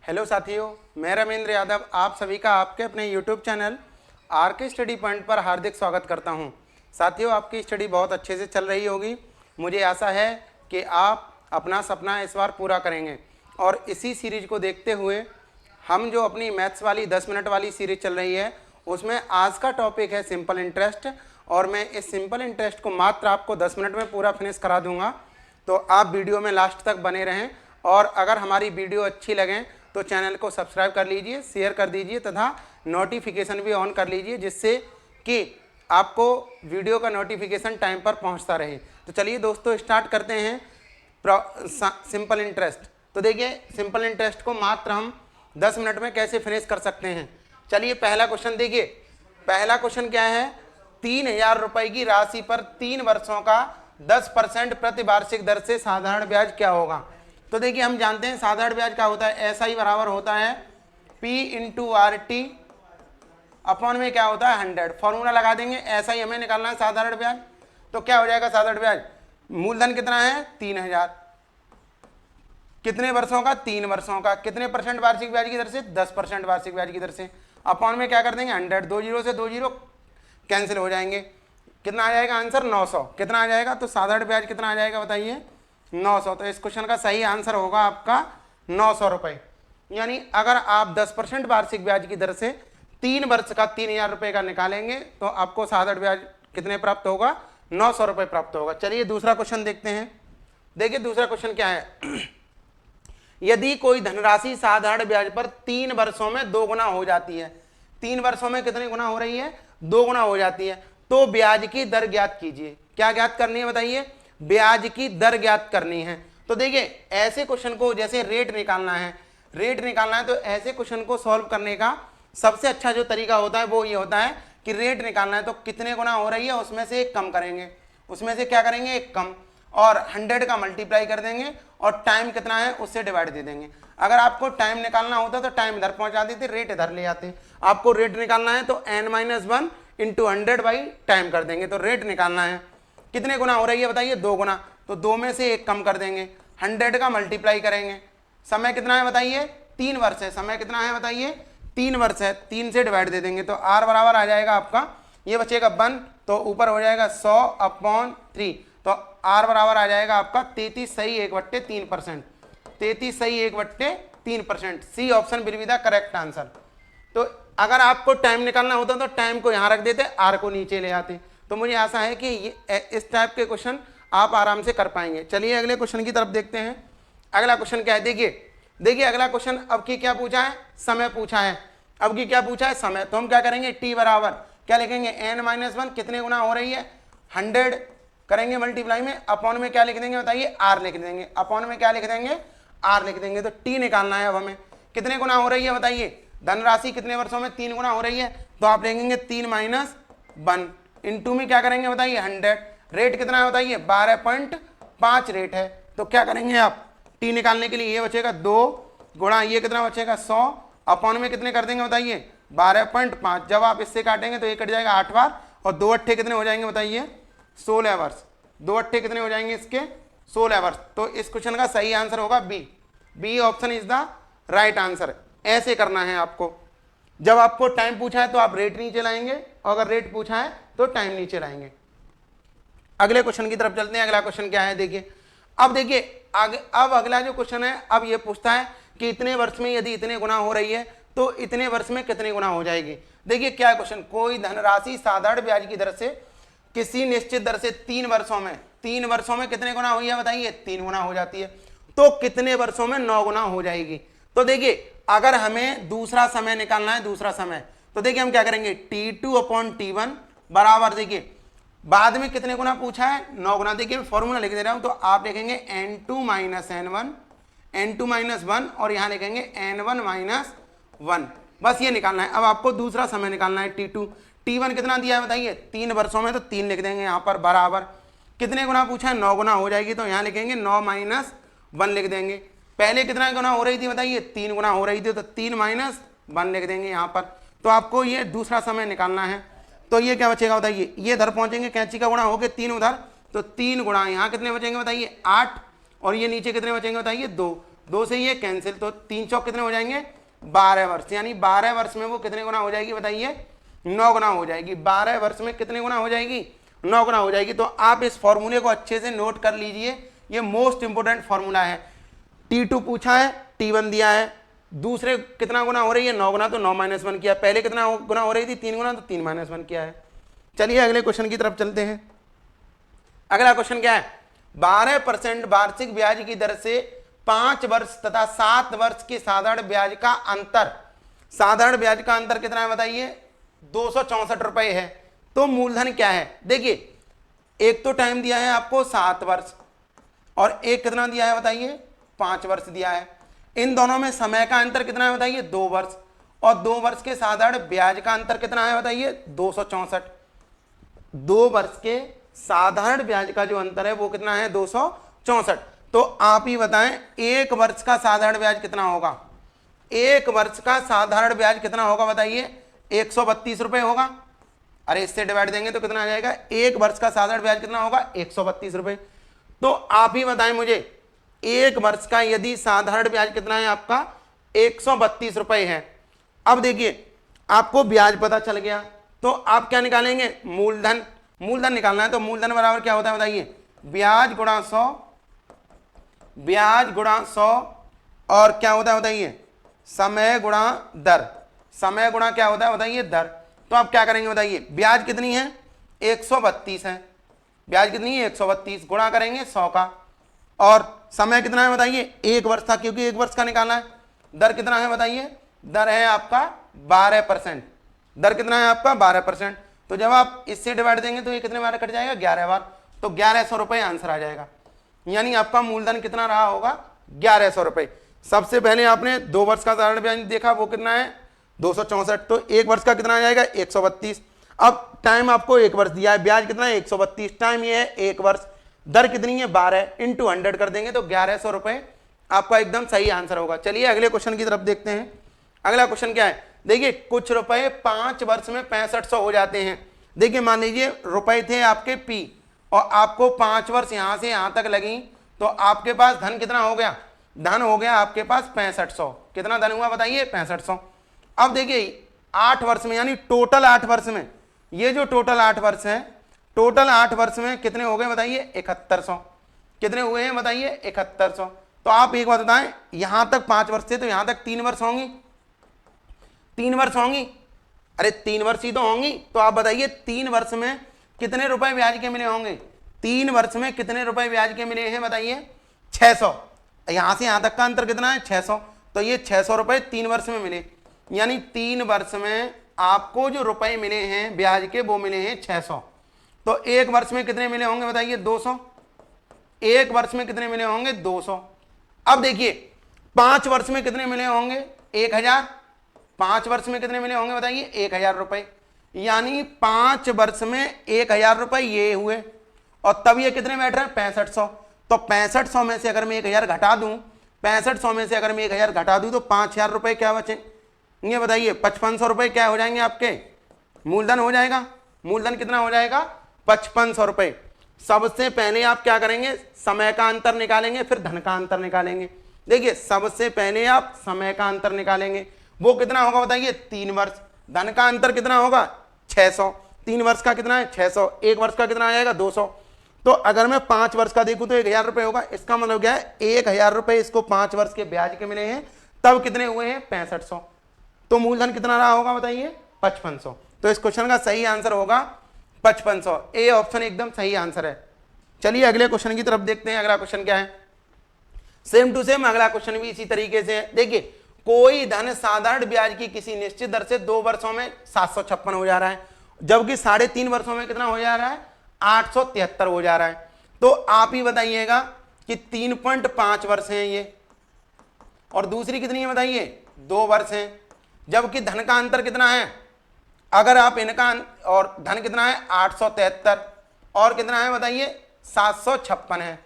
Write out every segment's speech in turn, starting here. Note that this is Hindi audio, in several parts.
हेलो साथियों, मैं रमेंद्र यादव आप सभी का आपके अपने यूट्यूब चैनल आर के स्टडी पॉइंट पर हार्दिक स्वागत करता हूं। साथियों, आपकी स्टडी बहुत अच्छे से चल रही होगी। मुझे आशा है कि आप अपना सपना इस बार पूरा करेंगे और इसी सीरीज को देखते हुए हम जो अपनी मैथ्स वाली 10 मिनट वाली सीरीज चल रही है उसमें आज का टॉपिक है सिंपल इंटरेस्ट और मैं इस सिंपल इंटरेस्ट को मात्र आपको 10 मिनट में पूरा फिनिश करा दूंगा। तो आप वीडियो में लास्ट तक बने रहें और अगर हमारी वीडियो अच्छी लगे तो चैनल को सब्सक्राइब कर लीजिए, शेयर कर दीजिए तथा नोटिफिकेशन भी ऑन कर लीजिए जिससे कि आपको वीडियो का नोटिफिकेशन टाइम पर पहुंचता रहे। तो चलिए दोस्तों, स्टार्ट करते हैं सिंपल इंटरेस्ट। तो देखिए, सिंपल इंटरेस्ट को मात्र हम 10 मिनट में कैसे फिनिश कर सकते हैं। चलिए पहला क्वेश्चन देखिए। पहला क्वेश्चन क्या है, 3000 रुपए की राशि पर 3 वर्षों का 10% प्रति वार्षिक दर से साधारण ब्याज क्या होगा। तो देखिए, हम जानते हैं साधारण ब्याज क्या होता है, ऐसा ही बराबर होता है P into R T upon में क्या होता है 100। फॉर्मूला लगा देंगे, ऐसा ही हमें निकालना है साधारण ब्याज। तो क्या हो जाएगा साधारण ब्याज, मूलधन कितना है 3000, कितने वर्षों का 3 वर्षों का, कितने परसेंट वार्षिक ब्याज की दर से 10% वार्षिक ब्याज की दर से, अपॉन में क्या कर देंगे 100। 2 जीरो से 2 जीरो कैंसिल हो जाएंगे, कितना आ जाएगा आंसर 900। कितना आ जाएगा, तो साधारण ब्याज कितना आ जाएगा बताइए 900। तो इस क्वेश्चन का सही आंसर होगा आपका 900 रुपये। यानी अगर आप 10% वार्षिक ब्याज की दर से 3 वर्ष का 3000 रुपये का निकालेंगे तो आपको साधारण ब्याज कितने प्राप्त होगा, 900 रुपये प्राप्त होगा। चलिए दूसरा क्वेश्चन देखते हैं। देखिए दूसरा क्वेश्चन क्या है, यदि कोई धनराशि साधारण ब्याज पर 3 वर्षों में 2 गुना हो जाती है, 3 वर्षों में कितने गुना हो रही है, 2 गुना हो जाती है, तो ब्याज की दर ज्ञात कीजिए। क्या ज्ञात करनी है बताइए, ब्याज की दर ज्ञात करनी है। तो देखिए ऐसे क्वेश्चन को, जैसे रेट निकालना है, तो ऐसे क्वेश्चन को सॉल्व करने का सबसे अच्छा जो तरीका होता है वो ये होता है कि रेट निकालना है तो कितने गुना हो रही है उसमें से एक कम करेंगे, उसमें से क्या करेंगे एक कम, और 100 का मल्टीप्लाई कर देंगे और टाइम कितना है उससे डिवाइड दे देंगे। अगर आपको टाइम निकालना होता तो टाइम इधर पहुंचा देते, रेट इधर ले आते। आपको रेट निकालना है तो n-1 इंटू 100 बाई टाइम कर देंगे। तो रेट निकालना है कितने गुना हो रही है बताइए 2 गुना, तो 2 में से एक कम कर देंगे, 100 का मल्टीप्लाई करेंगे। समय कितना है बताइए 3 वर्ष है, समय कितना है बताइए 3 वर्ष है, 3 से डिवाइड दे देंगे तो r बराबर आ जाएगा आपका, ये बचेगा 1 तो ऊपर हो जाएगा 100/3, तो r बराबर आ जाएगा आपका 33 सही 1/3%, 33 सही 1/3%। C option will be the correct answer. तो अगर आपको टाइम निकालना होता तो टाइम को यहाँ रख देते, आर को नीचे ले आते। तो मुझे आशा है कि इस टाइप के क्वेश्चन आप आराम से कर पाएंगे। चलिए अगले क्वेश्चन की तरफ देखते हैं। अगला क्वेश्चन क्या है, देखिए अगला क्वेश्चन अब की क्या पूछा है, समय पूछा है। अब की क्या पूछा है, समय। तो हम क्या करेंगे, टी बराबर क्या लिखेंगे n-1 कितने गुना हो रही है 100 करेंगे मल्टीप्लाई में, अपॉन में क्या लिख देंगे बताइए आर लिख देंगे, अपॉन में क्या लिख देंगे आर लिख देंगे। तो टी निकालना है अब हमें, कितने गुना हो रही है बताइए, धनराशि कितने वर्षों में 3 गुना हो रही है, तो आप लिखेंगे 3 - 1 इंटू में क्या करेंगे बताइए 100। रेट कितना है बताइए 12.5 रेट है, तो क्या करेंगे आप टी निकालने के लिए, ये बचेगा 2 गुणा ये कितना बचेगा 100, अपॉन में कितने कर देंगे बताइए 12.5। जब आप इससे काटेंगे तो ये कट जाएगा 8 बार और 2 अट्ठे कितने हो जाएंगे बताइए 16 वर्ष, 2 अट्ठे कितने हो जाएंगे इसके 16 वर्ष। तो इस क्वेश्चन का सही आंसर होगा B option is the right answer. ऐसे करना है आपको, जब आपको टाइम पूछा है तो आप रेट नीचे लाएंगे और अगर रेट पूछा है तो टाइम नीचे लाएंगे। अगले क्वेश्चन की तरफ चलते हैं। अगला क्वेश्चन क्या है देखिए, अब देखिए अब अगला जो क्वेश्चन है अब ये पूछता है कि इतने वर्ष में यदि इतने गुना हो रही है तो इतने वर्ष में कितने गुना हो जाएगी। देखिए क्या क्वेश्चन, कोई धनराशि साधारण ब्याज की दर से किसी निश्चित दर से 3 वर्षों में कितने गुना हुई है बताइए 3 गुना हो जाती है, तो कितने वर्षों में 9 गुना हो जाएगी। तो देखिए अगर हमें दूसरा समय निकालना है, दूसरा समय, तो देखिए हम क्या करेंगे T2/T1 बराबर, देखिए बाद में कितने गुना पूछा है 9 गुना। देखिए मैं फॉर्मूला लिख दे रहा हूं, तो आप लिखेंगे n2-n1 और यहां लिखेंगे n1-1, बस ये निकालना है। अब आपको दूसरा समय निकालना है T2। T1 कितना दिया है बताइए 3 वर्षों में, तो 3 लिख देंगे यहाँ पर बराबर, कितने गुना पूछा है 9 गुना हो जाएगी, तो यहाँ लिखेंगे 9-1 लिख देंगे। पहले कितना गुना हो रही थी बताइए 3 गुना हो रही थी, तो 3-1 लिख देंगे यहाँ पर। तो आपको ये दूसरा समय निकालना है, तो ये क्या बचेगा बताइए, ये इधर पहुंचेंगे, कैंची का गुणा हो गया 3 उधर, तो 3 गुणा यहाँ कितने बचेंगे बताइए 8, और ये नीचे कितने बचेंगे बताइए 2, 2 से ये कैंसिल, तो 3 चौक कितने हो जाएंगे 12 वर्ष, यानी 12 वर्ष में वो कितने गुना हो जाएगी बताइए 9 गुना हो जाएगी। 12 वर्ष में कितने गुना हो जाएगी 9 गुना हो जाएगी। तो आप इस फॉर्मूले को अच्छे से नोट कर लीजिए, ये मोस्ट इंपोर्टेंट फॉर्मूला है। T2 पूछा है, T1 दिया है, दूसरे कितना गुना हो रही है 9 गुना, तो 9 - 1 किया, पहले कितना गुना हो रही थी 3 गुना, तो 3 - 1 किया है। चलिए अगले क्वेश्चन की तरफ चलते हैं। अगला क्वेश्चन क्या है, 12% वार्षिक ब्याज की दर से 5 वर्ष तथा 7 वर्ष के साधारण ब्याज का अंतर, साधारण ब्याज का अंतर कितना है बताइए 264 रुपए है। तो मूलधन क्या है, देखिए एक तो टाइम दिया है आपको 7 वर्ष और एक कितना दिया है बताइए 5 वर्ष दिया है। इन दोनों में समय का अंतर कितना है बताइए 2 वर्ष, और 2 वर्ष के साधारण ब्याज का अंतर कितना है बताइए 264। 2 वर्ष के साधारण ब्याज का जो अंतर है वो कितना है 264। तो आप ही बताएं 1 वर्ष का साधारण ब्याज कितना होगा, 1 वर्ष का साधारण ब्याज कितना होगा बताइए 132 रुपए होगा। अरे इससे डिवाइड देंगे तो कितना आ जाएगा, 1 वर्ष का साधारण ब्याज कितना होगा 132 रुपए। तो आप ही बताएं मुझे 1 वर्ष का यदि साधारण ब्याज कितना है आपका 132 रुपए है। अब देखिए आपको ब्याज पता चल गया, तो आप क्या निकालेंगे मूलधन, मूलधन निकालना है। तो मूलधन बराबर क्या होता है बताइए ब्याज गुणा 100, ब्याज गुणा 100 और क्या होता है बताइए समय गुणा दर, समय गुणा क्या होता है बताइए दर। तो आप क्या करेंगे बताइए ब्याज कितनी है 132 है, ब्याज कितनी है 132 गुणा करेंगे 100 का, और समय कितना है बताइए 1 वर्ष था क्योंकि 1 वर्ष का निकालना है। दर कितना है बताइए, दर है आपका 12%, दर कितना है आपका 12%। तो जब आप इससे डिवाइड देंगे तो ये कितने बार कट जाएगा 11 बार, तो 1100 रुपये आंसर आ जाएगा। यानी आपका मूलधन कितना रहा होगा 1100 रुपये। सबसे पहले आपने 2 वर्ष का साधारण ब्याज देखा वो कितना है 264, तो 1 वर्ष का कितना आ जाएगा 132। अब टाइम आपको 1 वर्ष दिया है, ब्याज कितना है 132, टाइम ये है 1 वर्ष, दर कितनी है 12 इंटू 100 कर देंगे तो 1100 रुपये आपका एकदम सही आंसर होगा। चलिए अगले क्वेश्चन की तरफ देखते हैं। अगला क्वेश्चन क्या है, देखिए कुछ रुपए 5 वर्ष में 6500 हो जाते हैं। देखिए मान लीजिए रुपए थे आपके P और आपको 5 वर्ष यहां से यहां तक लगी, तो आपके पास धन कितना हो गया, धन हो गया आपके पास 6500। कितना धन हुआ बताइए 6500। अब देखिए 8 वर्ष में, यानी टोटल 8 वर्ष में, ये जो टोटल 8 वर्ष है, टोटल 8 वर्ष में कितने हो गए बताइए 7100। कितने हुए हैं बताइए 7100। तो आप एक बात बताएं, यहां तक 5 वर्ष थे तो यहां तक 3 वर्ष होंगी, 3 वर्ष होंगी, अरे 3 वर्ष ही तो होंगी। तो आप बताइए 3 वर्ष में कितने रुपए ब्याज के मिले होंगे, 3 वर्ष में कितने रुपए ब्याज के मिले हैं बताइए 600। यहां से यहां तक का अंतर कितना है 600, तो ये 600 रुपए 3 वर्ष में मिले, यानी 3 वर्ष में आपको जो रुपए मिले हैं ब्याज के वो मिले हैं 600। तो 1 वर्ष में कितने मिले होंगे बताइए 200, 1 वर्ष में कितने मिले होंगे 200। अब देखिए 5 वर्ष में कितने मिले होंगे 1000, 5 वर्ष में कितने मिले होंगे बताइए 1000 रुपए, यानी 5 वर्ष में 1000 रुपए ये हुए, और तब ये कितने बैठ रहे हैं 6500। तो 6500 में से अगर मैं 1000 घटा दूं, 6500 में से अगर मैं 1000 घटा दूं तो 5000 रुपए क्या बचे, ये बताइए 5500 रुपए क्या हो जाएंगे आपके मूलधन हो जाएगा। मूलधन कितना हो जाएगा 5500 रुपए। सबसे पहले आप क्या करेंगे समय का अंतर निकालेंगे, फिर धन का अंतर निकालेंगे। देखिए सबसे पहले आप समय का अंतर निकालेंगे, वो कितना होगा बताइए 3 वर्ष। धन का अंतर कितना होगा 600, 3 वर्ष का कितना है 600, 1 वर्ष का कितना आ जाएगा 200। तो अगर मैं 5 वर्ष का देखूं तो 1000 रुपए होगा, इसका मतलब क्या है 1000 रुपए इसको 5 वर्ष के ब्याज के मिले हैं, तब कितने हुए हैं 6500। तो मूलधन कितना रहा होगा बताइए 5500। तो इस क्वेश्चन का सही आंसर होगा 5500, ए ऑप्शन एकदम सही आंसर है। चलिए अगले क्वेश्चन की तरफ देखते हैं। अगला क्वेश्चन क्या है, सेम टू सेम अगला क्वेश्चन भी इसी तरीके से है। देखिए कोई धन साधारण ब्याज की किसी निश्चित दर से 2 वर्षों में 756 हो जा रहा है, जबकि 3.5 वर्षों में कितना हो जा रहा है 873 हो जा रहा है। तो आप ही बताइएगा कि 3.5 वर्ष हैं ये, और दूसरी कितनी है बताइए 2 वर्ष हैं, जबकि धन का अंतर कितना है, अगर आप इनका और धन कितना है 873 और कितना है बताइए 756 है,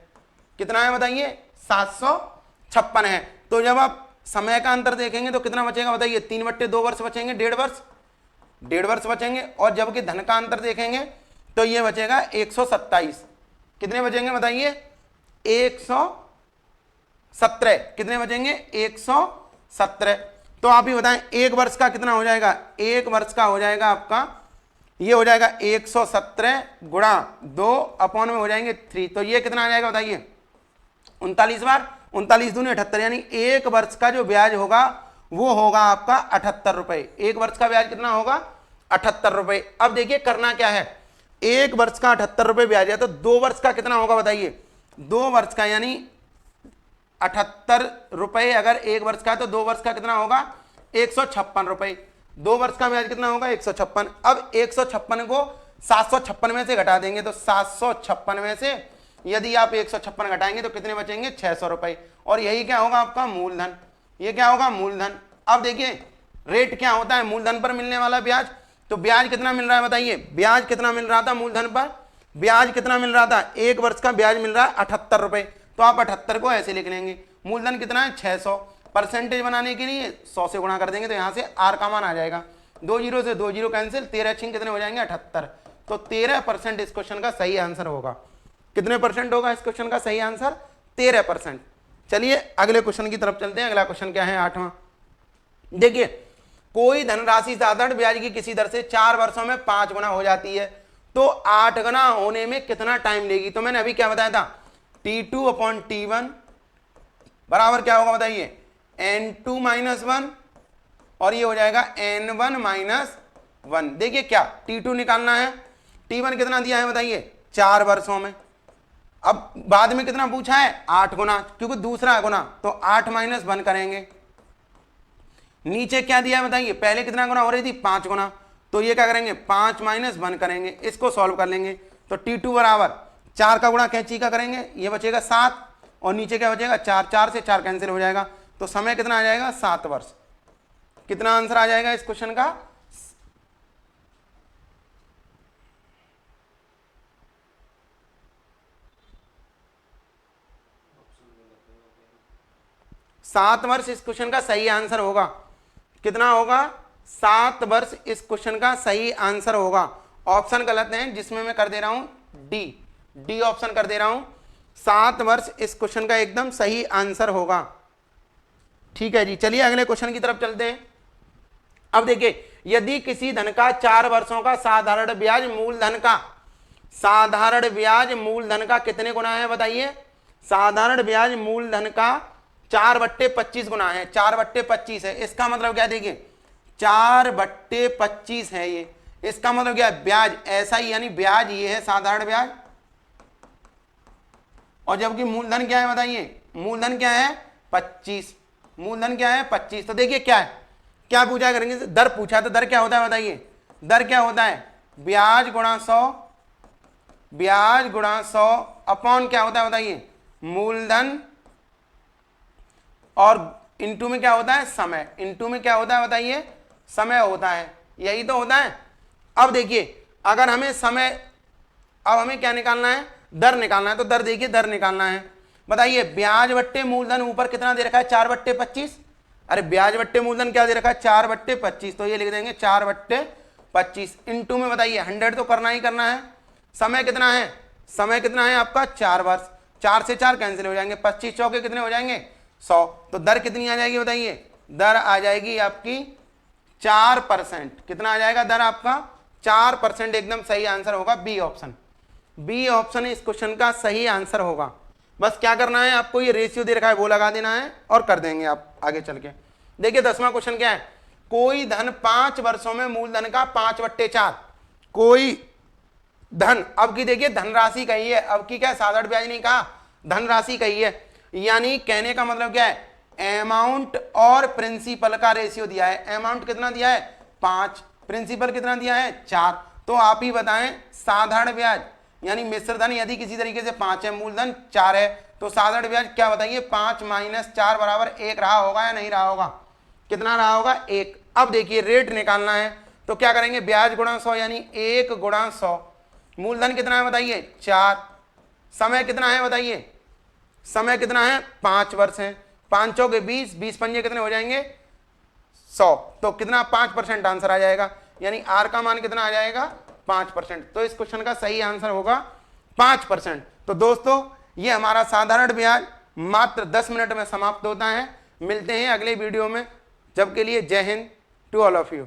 कितना है बताइए 756 है। तो जब आप समय का अंतर देखेंगे तो कितना बचेगा बताइए 3/2 वर्ष बचेंगे, 1.5 वर्ष बचेंगे, और जबकि धन का अंतर देखेंगे तो ये बचेगा 127। कितने बचेंगे बताइए 17, कितने बचेंगे 117। तो आप ही बताएं एक वर्ष का कितना हो जाएगा, एक वर्ष का हो जाएगा आपका, ये हो जाएगा 117 गुणा 2 अपॉन में हो जाएंगे 3, तो ये कितना आ जाएगा बताइए 39 बार, 39 दूनी 78, यानी एक वर्ष का जो ब्याज होगा वो होगा आपका 78 रुपए। एक वर्ष का ब्याज कितना होगा 78 रुपए। अब देखिए करना क्या है, एक वर्ष का 78 रुपए ब्याज है तो 2 वर्ष का कितना होगा बताइए, 2 वर्ष का यानी 78 रुपए अगर एक वर्ष का है तो 2 वर्ष का कितना होगा 156 रुपए। 2 वर्ष का ब्याज कितना होगा 156। अब 156 को 756 में से घटा देंगे तो 756 में से यदि आप 156 घटाएंगे तो कितने बचेंगे 600 रुपए, और यही क्या होगा आपका मूलधन, ये क्या होगा मूलधन। अब देखिए रेट क्या होता है मूलधन पर मिलने वाला ब्याज, तो ब्याज कितना मिल रहा है बताइए, ब्याज कितना मिल रहा था मूलधन पर, ब्याज कितना मिल रहा था, एक वर्ष का ब्याज मिल रहा है 78 रुपए, तो आप 78 को ऐसे लिख लेंगे। मूलधन कितना है 600, परसेंटेज बनाने के लिए 100 से गुणा कर देंगे तो यहाँ से आर का मान आ जाएगा, 2 जीरो से 2 जीरो कैंसिल, 13 छिंग कितने हो जाएंगे 78, तो 13% इस क्वेश्चन का सही आंसर होगा। कितने परसेंट होगा इस क्वेश्चन का सही आंसर 13%। चलिए अगले क्वेश्चन की तरफ चलते हैं। अगला क्वेश्चन क्या है 8वां, देखिए कोई धनराशि साधारण ब्याज की किसी दर से 4 वर्षों में 5 गुना हो जाती है तो 8 गुना होने में कितना टाइम लेगी। तो मैंने अभी क्या बताया था T2 अपॉन T1 बराबर क्या होगा बताइए N2 माइनस 1 और ये हो जाएगा N1 माइनस 1। देखिए क्या T2 निकालना है, T1 कितना दिया है बताइए 4 वर्षों में, अब बाद में कितना पूछा है 8 गुना, क्योंकि दूसरा गुना तो 8 माइनस 1 करेंगे। नीचे क्या दिया है बताइए पहले कितना गुना हो रही थी 5 गुना, तो ये क्या करेंगे 5 माइनस 1 करेंगे, इसको सॉल्व कर लेंगे तो T2 बराबर 4 का गुणा कैंची का करेंगे, ये बचेगा 7 और नीचे क्या बचेगा 4, 4 से 4 कैंसिल हो जाएगा, तो समय कितना आ जाएगा 7 वर्ष। कितना आंसर आ जाएगा इस क्वेश्चन का 7 वर्ष इस क्वेश्चन का सही आंसर होगा। कितना होगा 7 वर्ष इस क्वेश्चन का सही आंसर होगा। ऑप्शन गलत है जिसमें मैं कर दे रहा हूं डी ऑप्शन कर दे रहा हूं, 7 वर्ष इस क्वेश्चन का एकदम सही आंसर होगा। ठीक है जी, चलिए अगले क्वेश्चन की तरफ चलते हैं। अब देखिए यदि किसी धन का 4 वर्षों का साधारण ब्याज मूलधन का कितने गुना है बताइए, साधारण ब्याज मूलधन का 4/25 गुना है, 4/25 है। इसका मतलब क्या देखिए 4/25 है ये, इसका मतलब क्या है ब्याज ऐसा ही, यानी ब्याज ये है साधारण ब्याज, और जबकि मूलधन क्या है बताइए, मूलधन क्या है 25, मूलधन क्या है 25। तो देखिए क्या है, क्या पूछा करेंगे दर पूछा, तो दर क्या होता है बताइए, दर क्या होता है ब्याज गुणा 100 अपॉन क्या होता है बताइए मूलधन, और इनटू में क्या होता है समय, इनटू में क्या होता है बताइए समय होता है, यही तो होता है। अब देखिए अगर हमें समय, अब हमें क्या निकालना है दर निकालना है, तो दर देखिए दर निकालना है बताइए ब्याज बट्टे मूलधन ऊपर कितना दे रखा है 4/25, अरे ब्याज बट्टे मूलधन क्या दे रखा है 4/25, तो ये लिख देंगे 4/25 इनटू में बताइए 100 तो करना ही करना है। समय कितना है, समय कितना है आपका 4 वर्ष, 4 से 4 कैंसिल हो जाएंगे, 25 चौके कितने हो जाएंगे 100, तो दर कितनी आ जाएगी बताइए, दर आ जाएगी आपकी 4%। कितना आ जाएगा दर आपका 4%, एकदम सही आंसर होगा बी ऑप्शन। बी ऑप्शन इस क्वेश्चन का सही आंसर होगा। बस क्या करना है आपको, ये रेशियो दे रखा है वो लगा देना है और कर देंगे आप आगे चल के। देखिए 10वां क्वेश्चन क्या है, कोई धन 5 वर्षों में मूलधन का 5/4, कोई धन, अब की देखिए धनराशि कही है, अब की क्या साधारण ब्याज नहीं कहा, धनराशि कही है, यानी कहने का मतलब क्या है अमाउंट और प्रिंसिपल का रेशियो दिया है। अमाउंट कितना दिया है 5, प्रिंसिपल कितना दिया है 4, तो आप ही बताएं साधारण ब्याज यानी मिश्र धन यदि किसी तरीके से 5 है मूलधन 4 है, तो साधारण ब्याज क्या बताइए 5 - 4 बराबर 1 रहा होगा या नहीं रहा होगा, कितना रहा होगा 1। अब देखिए रेट निकालना है तो क्या करेंगे ब्याज गुणा 100 यानी 1 गुणा 100, मूलधन कितना है बताइए 4, समय कितना है बताइए, समय कितना है 5 वर्ष है, 5 चौके 20, 20 पंजे कितने हो जाएंगे 100, तो कितना 5% आंसर आ जाएगा, यानी आर का मान कितना आ जाएगा 5%। तो इस क्वेश्चन का सही आंसर होगा 5%। तो दोस्तों ये हमारा साधारण ब्याज मात्र 10 मिनट में समाप्त होता है। मिलते हैं अगले वीडियो में, जब के लिए जय हिंद टू ऑल ऑफ यू।